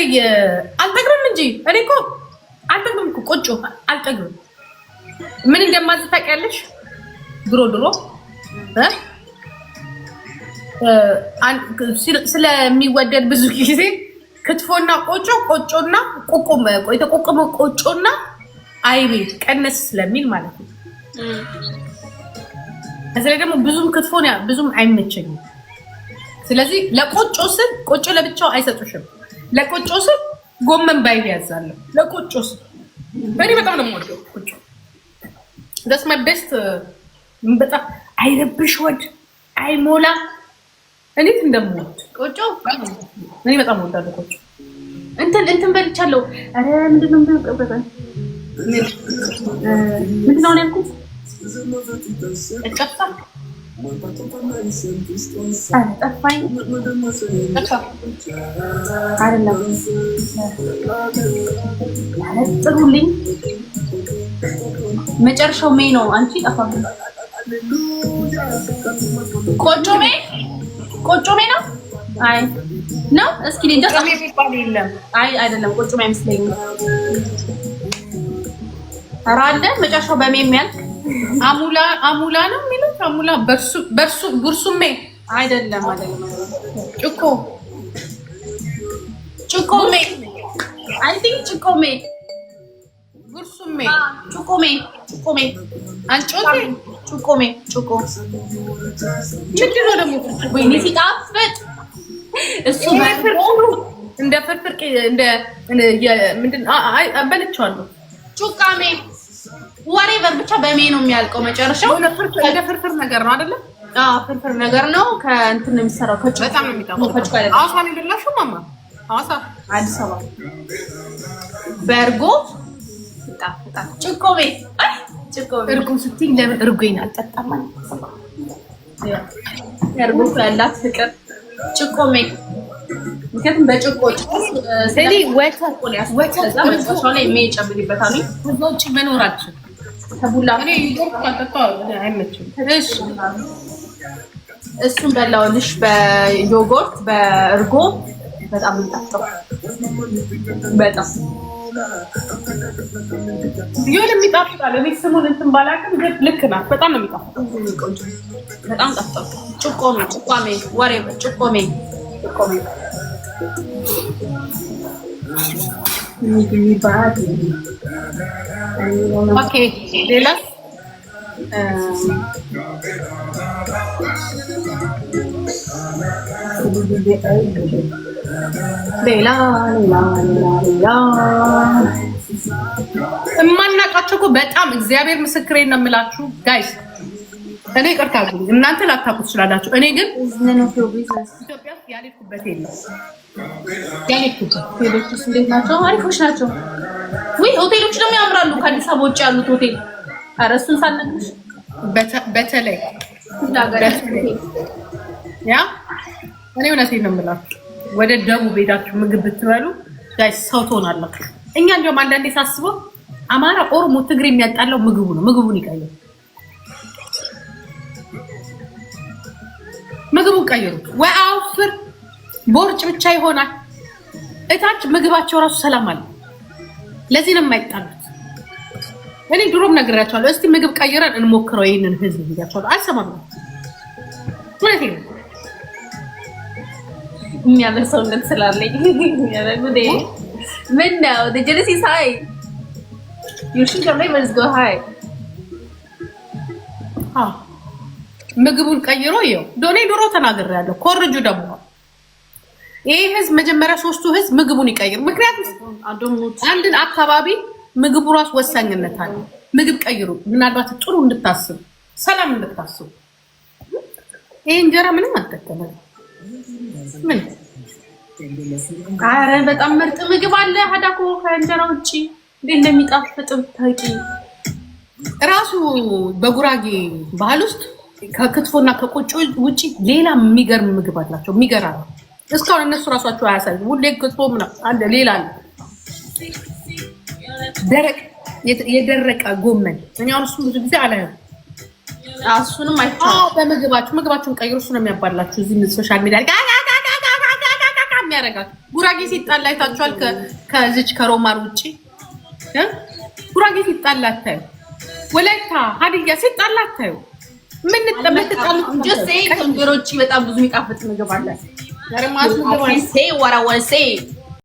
በተለይ አልጠግብም እንጂ እኔ እኮ አልጠግብም እኮ ቆጮ አልጠግብም። ምን እንደማዝ ታውቂያለሽ? ድሮ ስለሚወደድ ብዙ ጊዜ ክትፎና ቆጮና ቁቁም የተቆቀመ ቆጮና አይቤ ቀነስ ስለሚል ማለት ነው። ከዚህ ደግሞ ብዙም ክትፎን ብዙም አይመቸኝም። ስለዚህ ለቆጮ ስል ቆጮ ለብቻው አይሰጡሽም። ለቆጮ ስል ጎመን ባይብ ያዛለሁ። ለቆጮ ስል በእኔ በጣም ነው የምወደው ቆጮ። that's my best በጣም አይረብሽ ወድ አይሞላ እንዴት እንደምወድ ቆጮ እኔ በጣም ወዳለሁ ቆጮ። እንትን በልቻለሁ። አረ ምንድነው ያልኩት? እጨፋ ጠፋኝ። አይደለም ጥሩልኝ። መጨረሻው ሜ ነው። አንቺ ጠፋ። ቆጮ ሜ ነው። አይ ነው። እስኪ እንደዛ አይ አይደለም ቆጮ ሜ አይመስለኝም። አራደ መጨረሻው በሜ የሚያልቅ አሙላ ነው የሚሉት። አሙላ ጉርሱሜ አይደለም። ጭቆሜ አይ ቲንክ ጭቆሜ ጉርሱሜ ጭቆሜ አንጮቴ ጭቆሜ ምንድን ነው ደግሞ? ወይኔ ሲጣፍጥ እሱ እንደ ፍርፍር እንደ ምንድን በልቼዋለሁ። ጩቃሜ ወሬቨር ብቻ በሜ ነው የሚያልቀው። መጨረሻው እንደ ፍርፍር ነገር ነው አይደለ? አዎ ፍርፍር ነገር ነው። ከእንትን ነው የሚሰራው። በጣም ነው የሚጣፍጠው። ሐዋሳ ነው የደላሽው ማማ? ሐዋሳ አዲስ አበባ በርጎ ይጣፍጣል። ጭቆሜ እርጎ ስትይ ለምን እርጎኝ አልጠጣም ማለት ነው? እርጎ ያላት ፍቅር ጭቆሜ ምክንያቱም በጭቆ ሰሊ ወተት ላይ የሚጨምርበታል። ብዙዎች መኖራቸው ተቡላ እኔ ይዶር ካተታው አይመችም። እሺ እሱን በላውልሽ በዮጎርት በእርጎ በጣም ይጣፍጣል። በጣም ይሁን የሚጣፍጣል። እኔ ስሙን እንትን ባላውቅም ግን ልክ ናት። በጣም ነው የሚጣፍጠው። በጣም ጣፍጣል። ጭቆሜ ወሬቨር ጭቆሜ ኦኬ ሌላ የማናውቃቸው እኮ በጣም እግዚአብሔር ምስክሬን ነው የምላችሁ ጋይስ። እኔ ይቅርታ አድርጉልኝ፣ እናንተ ላታውቁት ትችላላችሁ። እኔ ግን ኢትዮጵያ ያልሄድኩበት የለም። ሆቴሎችስ እንዴት ናቸው? አሪፎች ናቸው። ወይ ሆቴሎች ደግሞ ያምራሉ። ከአዲስ አበባ ውጭ ያሉት ሆቴል ኧረ እሱን ሳልነግርሽ በተለይ ያ እኔ እውነቴን ነው የምላችሁ ወደ ደቡብ ሄዳችሁ ምግብ ብትበሉ ጋይስ ሰው ትሆናላችሁ። እኛ እንደውም አንዳንዴ ሳስበው አማራ፣ ኦሮሞ፣ ትግሬ የሚያጣለው ምግቡ ነው። ምግቡን ይቀይሩ፣ ምግቡን ቀይሩት። ወይ አውፍር ቦርጭ ብቻ ይሆናል። እታች ምግባቸው ራሱ ሰላም አለ። ለዚህ ነው የማይጣሉት። እኔ ድሮም ነግራቸዋለሁ። እስቲ ምግብ ቀይረን እንሞክረው ይሄንን ህዝብ ብያቸዋለሁ። አልሰማም። እውነቴን ነው። የሚያምር ሰውነት ስላለኝ ምን ነው the jealousy is high. You should have let us go high. ምግቡን ቀይሮ ይኸው ዶሮ ተናግሬያለሁ። ኮርጁ ደግሞ ይሄ ህዝብ መጀመሪያ ሶስቱ ህዝብ ምግቡን ይቀይር። ምክንያቱም አንድን አካባቢ ምግቡ ራሱ ወሳኝነት አለ። ምግብ ቀይሩ። ምናልባት ጥሩ እንድታስቡ፣ ሰላም እንድታስቡ። ይሄ እንጀራ ምንም አልጠቀመም። ምን አረ በጣም ምርጥ ምግብ አለ። ሀዳኮ ከእንጀራ ውጪ እንዴት እንደሚጣፍጥ ታውቂ? ራሱ በጉራጌ ባህል ውስጥ ከክትፎና ከቆጮ ውጪ ሌላ የሚገርም ምግብ አላቸው። የሚገርም እስካሁን እነሱ ራሳቸው አያሳዩም። ሁሌ ክትፎ ምናምን አለ፣ ሌላ አለ። ደረቅ የደረቀ ጎመን እኔ አሁን እሱን ብዙ ጊዜ አላየሁም። እሱንም አይቻልም። በምግባችሁን ቀይሩ። እሱ ነው የሚያባላችሁ። እዚህ ሶሻል ሚዲያ የሚያረጋት ጉራጌ ሲጣላ አይታችኋል? ከዚች ከሮማን ውጪ ጉራጌ ሲጣላ አታዩ። ወላይታ ሀዲያ ሲጣላ አታዩ። ምን ተመጣጣሉ? just say ኮንዶሮቺ በጣም ብዙ የሚጣፍጥ ምግብ አለ። ሴ what I want to say